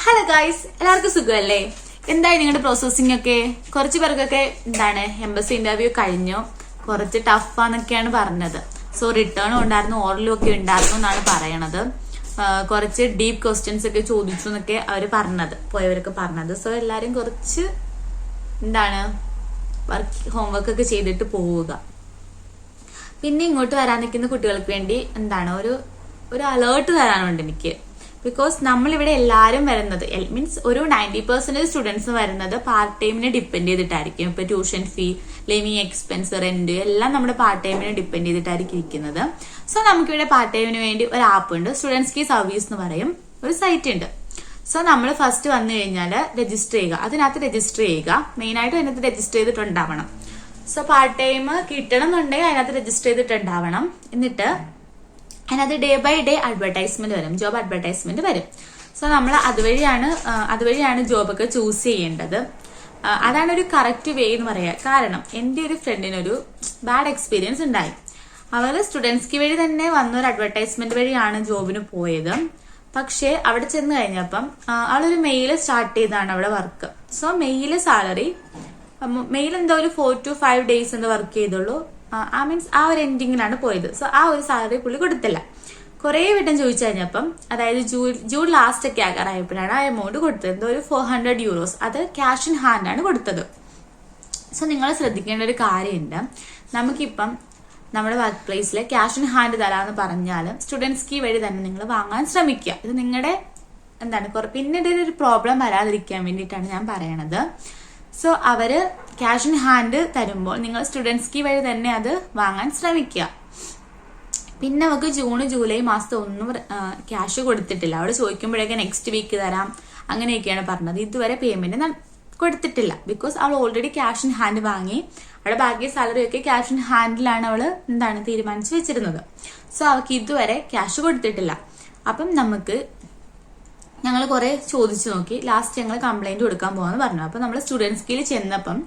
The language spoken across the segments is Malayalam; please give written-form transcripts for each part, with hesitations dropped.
ഹലോ ഗൈസ്, എല്ലാവർക്കും സുഖമല്ലേ? എന്തായി നിങ്ങളുടെ പ്രോസസ്സിംഗ് ഒക്കെ? കുറച്ച് പേർക്കൊക്കെ എന്താണ് എംബസി ഇന്റർവ്യൂ കഴിഞ്ഞു, കുറച്ച് ടഫാന്നൊക്കെയാണ് പറഞ്ഞത്. സോ റിട്ടേണും ഉണ്ടായിരുന്നു, ഓറലും ഒക്കെ ഉണ്ടായിരുന്നു എന്നാണ് പറയണത്. കുറച്ച് ഡീപ്പ് ക്വസ്റ്റ്യൻസ് ഒക്കെ ചോദിച്ചു എന്നൊക്കെ അവര് പോയവരൊക്കെ പറഞ്ഞത്. സോ എല്ലാരും കുറച്ച് എന്താണ് ഹോംവർക്ക് ഒക്കെ ചെയ്തിട്ട് പോവുക. പിന്നെ ഇങ്ങോട്ട് വരാൻ നിൽക്കുന്ന കുട്ടികൾക്ക് വേണ്ടി എന്താണ് ഒരു അലേർട്ട് തരാനുണ്ട് എനിക്ക്. ബിക്കോസ് നമ്മളിവിടെ എല്ലാവരും വരുന്നത് മീൻസ് ഒരു 90% സ്റ്റുഡൻസ് വരുന്നത് പാർട്ട് ടൈമിനെ ഡിപ്പെൻഡ് ചെയ്തിട്ടായിരിക്കും. ഇപ്പൊ tuition fee, living expense, rent എല്ലാം നമ്മുടെ പാർട്ട് ടൈമിനെ ഡിപ്പെൻഡ് ചെയ്തിട്ടായിരിക്കും ഇരിക്കുന്നത്. സോ നമുക്കിവിടെ പാർട്ട് ടൈമിന് വേണ്ടി ഒരു ആപ്പ് ഉണ്ട്, സ്റ്റുഡൻസ് കീ സർവീസ് എന്ന് പറയും, ഒരു സൈറ്റ് ഉണ്ട്. സോ നമ്മൾ ഫസ്റ്റ് വന്നു കഴിഞ്ഞാൽ രജിസ്റ്റർ ചെയ്യുക, അതിനകത്ത് രജിസ്റ്റർ ചെയ്യുക. മെയിൻ ആയിട്ട് അതിനകത്ത് രജിസ്റ്റർ ചെയ്തിട്ടുണ്ടാവണം. സോ പാർട്ട് ടൈം കിട്ടണം എന്നുണ്ടെങ്കിൽ അതിനകത്ത് രജിസ്റ്റർ ചെയ്തിട്ടുണ്ടാവണം. എന്നിട്ട് അതിനകത്ത് ഡേ ബൈ ഡേ അഡ്വർടൈസ്മെന്റ് വരും, ജോബ് അഡ്വർടൈസ്മെന്റ് വരും. സോ നമ്മൾ അതുവഴിയാണ് ജോബൊക്കെ ചൂസ് ചെയ്യേണ്ടത്. അതാണ് ഒരു കറക്റ്റ് വേ എന്ന് പറയാ. കാരണം എന്റെ ഒരു ഫ്രണ്ടിനൊരു ബാഡ് എക്സ്പീരിയൻസ് ഉണ്ടായി. അവര് സ്റ്റുഡൻസ്ക്ക് വഴി തന്നെ വന്നൊരു അഡ്വർടൈസ്മെന്റ് വഴിയാണ് ജോബിന് പോയത്. പക്ഷെ അവിടെ ചെന്ന് കഴിഞ്ഞപ്പം അവളൊരു മെയില് സ്റ്റാർട്ട് ചെയ്താണ് അവിടെ വർക്ക്. സോ മെയില് സാലറി എന്തോ ഒരു 4 to 5 days എന്ന് വർക്ക് ചെയ്തുള്ളൂ. മീൻസ് ആ ഒരു എൻഡിങ്ങിലാണ് പോയത്. സോ ആ ഒരു സാലറി പുള്ളി കൊടുത്തില്ല. കുറെ വട്ടം ചോദിച്ചു കഴിഞ്ഞപ്പം, അതായത് ജൂൺ ലാസ്റ്റ് ഒക്കെ ആകാറായപ്പോഴാണ് ആ എമൗണ്ട് കൊടുത്തത്. എന്തോ ഒരു 400 euros. അത് ക്യാഷ് ഇൻ ഹാൻഡ് ആണ് കൊടുത്തത്. സോ നിങ്ങൾ ശ്രദ്ധിക്കേണ്ട ഒരു കാര്യമുണ്ട്. നമുക്കിപ്പം നമ്മുടെ വർക്ക് പ്ലേസിൽ ക്യാഷ് ഇൻ ഹാൻഡ് തരാന്ന് പറഞ്ഞാൽ സ്റ്റുഡൻസ് കീ വഴി തന്നെ നിങ്ങൾ വാങ്ങാൻ ശ്രമിക്കുക. ഇത് നിങ്ങളുടെ പിന്നീട് ഒരു പ്രോബ്ലം വരാതിരിക്കാൻ വേണ്ടിയിട്ടാണ് ഞാൻ പറയണത്. സോ അവര് ക്യാഷ് ഇൻ ഹാൻഡ് തരുമ്പോൾ നിങ്ങൾ സ്റ്റുഡൻസ് കീ വഴി തന്നെ അത് വാങ്ങാൻ ശ്രമിക്കുക. പിന്നെ നമുക്ക് ജൂൺ ജൂലൈ മാസത്തെ ഒന്നും ക്യാഷ് കൊടുത്തിട്ടില്ല. അവിടെ ചോദിക്കുമ്പോഴേക്കും നെക്സ്റ്റ് വീക്ക് തരാം അങ്ങനെയൊക്കെയാണ് പറഞ്ഞത്. ഇതുവരെ പേയ്മെന്റ് കൊടുത്തിട്ടില്ല. ബിക്കോസ് അവൾ ഓൾറെഡി ക്യാഷ് ഇൻ ഹാൻഡ് വാങ്ങി. അവിടെ ബാക്കി സാലറി ഒക്കെ ക്യാഷ് ഇൻ ഹാൻഡിലാണ് അവള് തീരുമാനിച്ചു വെച്ചിരുന്നത്. സോ അവൾക്ക് ഇതുവരെ ക്യാഷ് കൊടുത്തിട്ടില്ല. അപ്പം ഞങ്ങൾ കുറെ ചോദിച്ചു നോക്കി. ലാസ്റ്റ് ഞങ്ങൾ കംപ്ലൈന്റ് കൊടുക്കാൻ പോകാന്ന് പറഞ്ഞു. അപ്പൊ നമ്മൾ സ്റ്റുഡൻസ് കീഴിൽ ചെന്നപ്പം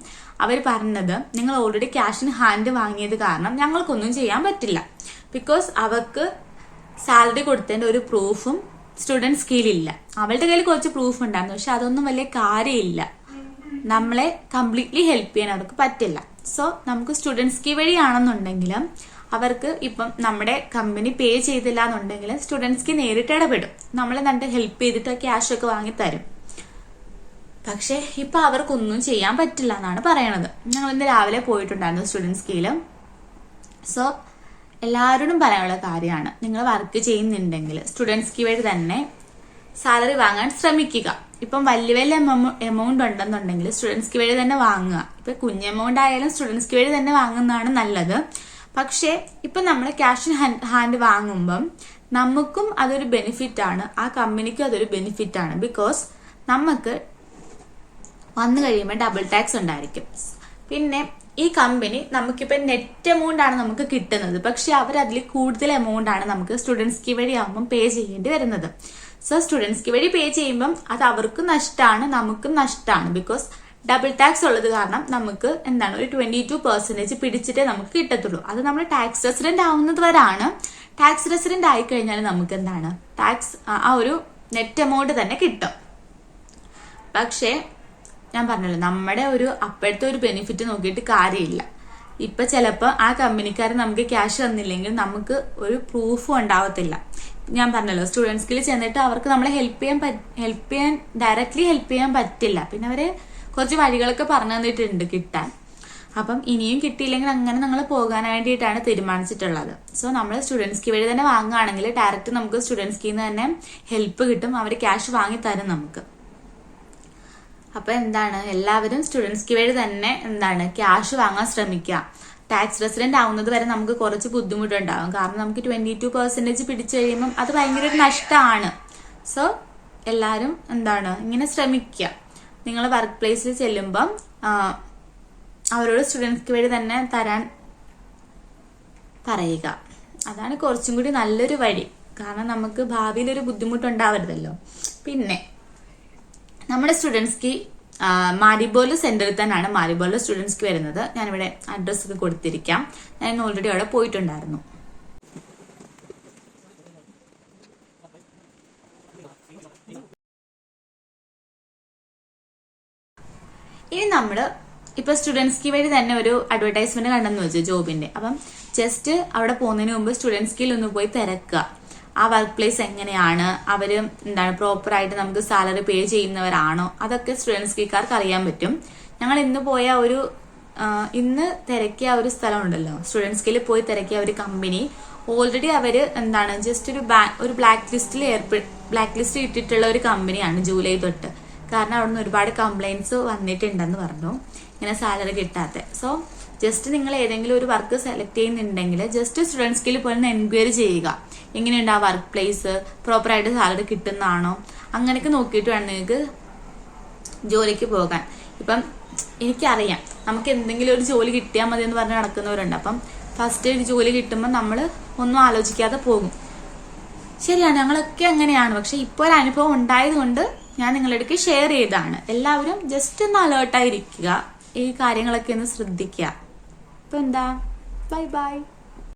അവർ പറഞ്ഞത്, നിങ്ങൾ ഓൾറെഡി ക്യാഷ് ഇൻ ഹാൻഡ് വാങ്ങിയത് കാരണം ഞങ്ങൾക്കൊന്നും ചെയ്യാൻ പറ്റില്ല. ബിക്കോസ് അവർക്ക് സാലറി കൊടുത്തതിന്റെ ഒരു പ്രൂഫും സ്റ്റുഡൻസ് കീഴിലില്ല. അവളുടെ കയ്യിൽ കുറച്ച് പ്രൂഫ് ഉണ്ടായിരുന്നു, പക്ഷെ അതൊന്നും വലിയ കാര്യമില്ല. നമ്മളെ കംപ്ലീറ്റ്ലി ഹെൽപ്പ് ചെയ്യാൻ അവർക്ക് പറ്റില്ല. സോ നമുക്ക് സ്റ്റുഡൻസ് കീ വഴിയാണെന്നുണ്ടെങ്കിലും അവർക്ക് ഇപ്പം നമ്മുടെ കമ്പനി പേ ചെയ്തില്ല എന്നുണ്ടെങ്കിൽ സ്റ്റുഡൻസ്ക്ക് നേരിട്ട് ഇടപെടും. നമ്മളെ നല്ല ഹെൽപ്പ് ചെയ്തിട്ട് ക്യാഷ് ഒക്കെ വാങ്ങി തരും. പക്ഷെ ഇപ്പൊ അവർക്കൊന്നും ചെയ്യാൻ പറ്റില്ല എന്നാണ് പറയണത്. ഞങ്ങൾ ഇന്ന് രാവിലെ പോയിട്ടുണ്ടായിരുന്നു സ്റ്റുഡൻസ് കീയില്. സോ എല്ലാവരോടും പറയാനുള്ള കാര്യമാണ്, നിങ്ങൾ വർക്ക് ചെയ്യുന്നുണ്ടെങ്കിൽ സ്റ്റുഡൻസ് കീ വഴി തന്നെ സാലറി വാങ്ങാൻ ശ്രമിക്കുക. ഇപ്പം വലിയ വലിയ എമൗണ്ട് ഉണ്ടെന്നുണ്ടെങ്കിൽ സ്റ്റുഡൻസ് കീ വഴി തന്നെ വാങ്ങുക. ഇപ്പൊ കുഞ്ഞ് എമൗണ്ട് ആയാലും സ്റ്റുഡൻസ് കീ വഴി തന്നെ വാങ്ങുന്നതാണ് നല്ലത്. പക്ഷെ ഇപ്പൊ നമ്മൾ ക്യാഷ് ഇൻ ഹാൻഡ് വാങ്ങുമ്പം നമുക്കും അതൊരു ബെനിഫിറ്റ് ആണ്, ആ കമ്പനിക്കും അതൊരു ബെനിഫിറ്റ് ആണ്. ബിക്കോസ് നമുക്ക് വന്നു കഴിയുമ്പോൾ ഡബിൾ ടാക്സ് ഉണ്ടായിരിക്കും. പിന്നെ ഈ കമ്പനി നമുക്കിപ്പോ നെറ്റ് എമൗണ്ട് ആണ് നമുക്ക് കിട്ടുന്നത്, പക്ഷെ അവർ അതിൽ കൂടുതൽ എമൗണ്ട് ആണ് നമുക്ക് സ്റ്റുഡൻസ് കീ വഴി ആകുമ്പോൾ പേ ചെയ്യേണ്ടി വരുന്നത്. സോ സ്റ്റുഡൻസ് കീ വഴി പേ ചെയ്യുമ്പം അത് അവർക്കും നഷ്ടമാണ്, നമുക്കും നഷ്ടമാണ്. ബിക്കോസ് ഡബിൾ ടാക്സ് ഉള്ളത് കാരണം നമുക്ക് ഒരു 22% പിടിച്ചിട്ടേ നമുക്ക് കിട്ടത്തുള്ളൂ. അത് നമ്മൾ ടാക്സ് റെസിഡന്റ് ആവുന്നത് വരാണ്. ടാക്സ് റെസിഡന്റ് ആയി കഴിഞ്ഞാൽ നമുക്ക് ടാക്സ് ആ ഒരു നെറ്റ് എമൗണ്ട് തന്നെ കിട്ടും. പക്ഷേ ഞാൻ പറഞ്ഞല്ലോ, നമ്മുടെ അപ്പോഴത്തെ ഒരു ബെനിഫിറ്റ് നോക്കിയിട്ട് കാര്യമില്ല. ഇപ്പൊ ചിലപ്പോൾ ആ കമ്പനിക്കാർ നമുക്ക് ക്യാഷ് തന്നില്ലെങ്കിൽ നമുക്ക് ഒരു പ്രൂഫും ഉണ്ടാവത്തില്ല. ഞാൻ പറഞ്ഞല്ലോ, സ്റ്റുഡൻസ്കിൽ ചെന്നിട്ട് അവർക്ക് നമ്മളെ ഡയറക്ട്ലി ഹെൽപ്പ് ചെയ്യാൻ പറ്റില്ല. പിന്നെ അവര് കുറച്ച് വഴികളൊക്കെ പറഞ്ഞു തന്നിട്ടുണ്ട് കിട്ടാൻ. അപ്പം ഇനിയും കിട്ടിയില്ലെങ്കിൽ അങ്ങനെ നമ്മൾ പോകാൻ വേണ്ടിയിട്ടാണ് തീരുമാനിച്ചിട്ടുള്ളത്. സോ നമ്മൾ സ്റ്റുഡൻസ് കീ വഴി തന്നെ വാങ്ങുകയാണെങ്കിൽ ഡയറക്റ്റ് നമുക്ക് സ്റ്റുഡൻസ് കീന്ന് തന്നെ ഹെൽപ്പ് കിട്ടും. അവർ ക്യാഷ് വാങ്ങി തരും നമുക്ക്. അപ്പൊ എല്ലാവരും സ്റ്റുഡൻസ് കീ വഴി തന്നെ ക്യാഷ് വാങ്ങാൻ ശ്രമിക്കുക. ടാക്സ് റെസിഡന്റ് ആവുന്നത് വരെ നമുക്ക് കുറച്ച് ബുദ്ധിമുട്ടുണ്ടാവും. കാരണം നമുക്ക് 22% പിടിച്ചു കഴിയുമ്പോൾ അത് ഭയങ്കര ഒരു നഷ്ടമാണ്. സോ എല്ലാവരും ഇങ്ങനെ ശ്രമിക്കുക. നിങ്ങൾ വർക്ക് പ്ലേസിൽ ചെല്ലുമ്പം അവരോട് സ്റ്റുഡൻസ്ക്ക് വഴി തന്നെ തരാൻ പറയുക. അതാണ് കുറച്ചും കൂടി നല്ലൊരു വഴി. കാരണം നമുക്ക് ഭാവിയിൽ ഒരു ബുദ്ധിമുട്ടുണ്ടാവരുതല്ലോ. പിന്നെ നമ്മുടെ സ്റ്റുഡൻസ്ക്ക് മാരിബോൾ സെന്ററിൽ തന്നെയാണ് മാരിബോളിലെ സ്റ്റുഡൻസ്ക്ക് വരുന്നത്. ഞാനിവിടെ അഡ്രസ് ഒക്കെ കൊടുത്തിരിക്കാം. ഞാൻ ഓൾറെഡി അവിടെ പോയിട്ടുണ്ടായിരുന്നു. ഇനി നമ്മള് ഇപ്പൊ സ്റ്റുഡൻസ് കീ വഴി തന്നെ ഒരു അഡ്വർടൈസ്മെന്റ് കണ്ടെന്ന് വെച്ചു ജോബിന്റെ. അപ്പം ജസ്റ്റ് അവിടെ പോകുന്നതിന് മുമ്പ് സ്റ്റുഡൻസ് കീയിൽ ഒന്ന് പോയി തിരക്കുക, ആ വർക്ക് പ്ലേസ് എങ്ങനെയാണ്, അവര് എന്താണ് പ്രോപ്പർ ആയിട്ട് നമുക്ക് സാലറി പേ ചെയ്യുന്നവരാണോ, അതൊക്കെ സ്റ്റുഡൻസ് കീക്കാർക്ക് അറിയാൻ പറ്റും. ഞങ്ങൾ ഇന്ന് തിരക്കിയ ഒരു സ്ഥലം ഉണ്ടല്ലോ, സ്റ്റുഡൻസ് കീയിൽ പോയി തിരക്കിയ ഒരു കമ്പനി ഓൾറെഡി അവര് എന്താണ് ജസ്റ്റ് ഒരു ബ്ലാക്ക് ലിസ്റ്റ് ഇട്ടിട്ടുള്ള ഒരു കമ്പനിയാണ് ജൂലൈ തൊട്ട്. കാരണം അവിടെ നിന്ന് ഒരുപാട് കംപ്ലൈന്റ്സ് വന്നിട്ടുണ്ടെന്ന് പറഞ്ഞു ഇങ്ങനെ സാലറി കിട്ടാത്ത. സോ ജസ്റ്റ് നിങ്ങൾ ഏതെങ്കിലും ഒരു വർക്ക് സെലക്ട് ചെയ്യുന്നുണ്ടെങ്കിൽ ജസ്റ്റ് സ്റ്റുഡൻസ് കീയിൽ പോയി എൻക്വയറി ചെയ്യുക, എങ്ങനെയുണ്ട് ആ വർക്ക് പ്ലേസ്, പ്രോപ്പറായിട്ട് സാലറി കിട്ടുന്നതാണോ, അങ്ങനെയൊക്കെ നോക്കിയിട്ട് വേണം നിങ്ങൾക്ക് ജോലിക്ക് പോകാൻ. ഇപ്പം എനിക്കറിയാം നമുക്ക് എന്തെങ്കിലും ഒരു ജോലി കിട്ടിയാൽ മതി എന്ന് പറഞ്ഞ് നടക്കുന്നവരുണ്ട്. അപ്പം ഫസ്റ്റ് ഒരു ജോലി കിട്ടുമ്പോൾ നമ്മൾ ഒന്നും ആലോചിക്കാതെ പോകും. ശരിയാണ്, ഞങ്ങളൊക്കെ അങ്ങനെയാണ്. പക്ഷെ ഇപ്പോൾ ഒരു അനുഭവം ഉണ്ടായത് കൊണ്ട് ഞാൻ നിങ്ങളുടെ അടുക്ക് ഷെയർ ചെയ്തതാണ്. എല്ലാവരും ജസ്റ്റ് ഒന്ന് അലേർട്ടായിരിക്കുക, ഈ കാര്യങ്ങളൊക്കെ ഒന്ന് ശ്രദ്ധിക്കുക. അപ്പൊ എന്താ, ബൈ ബൈ.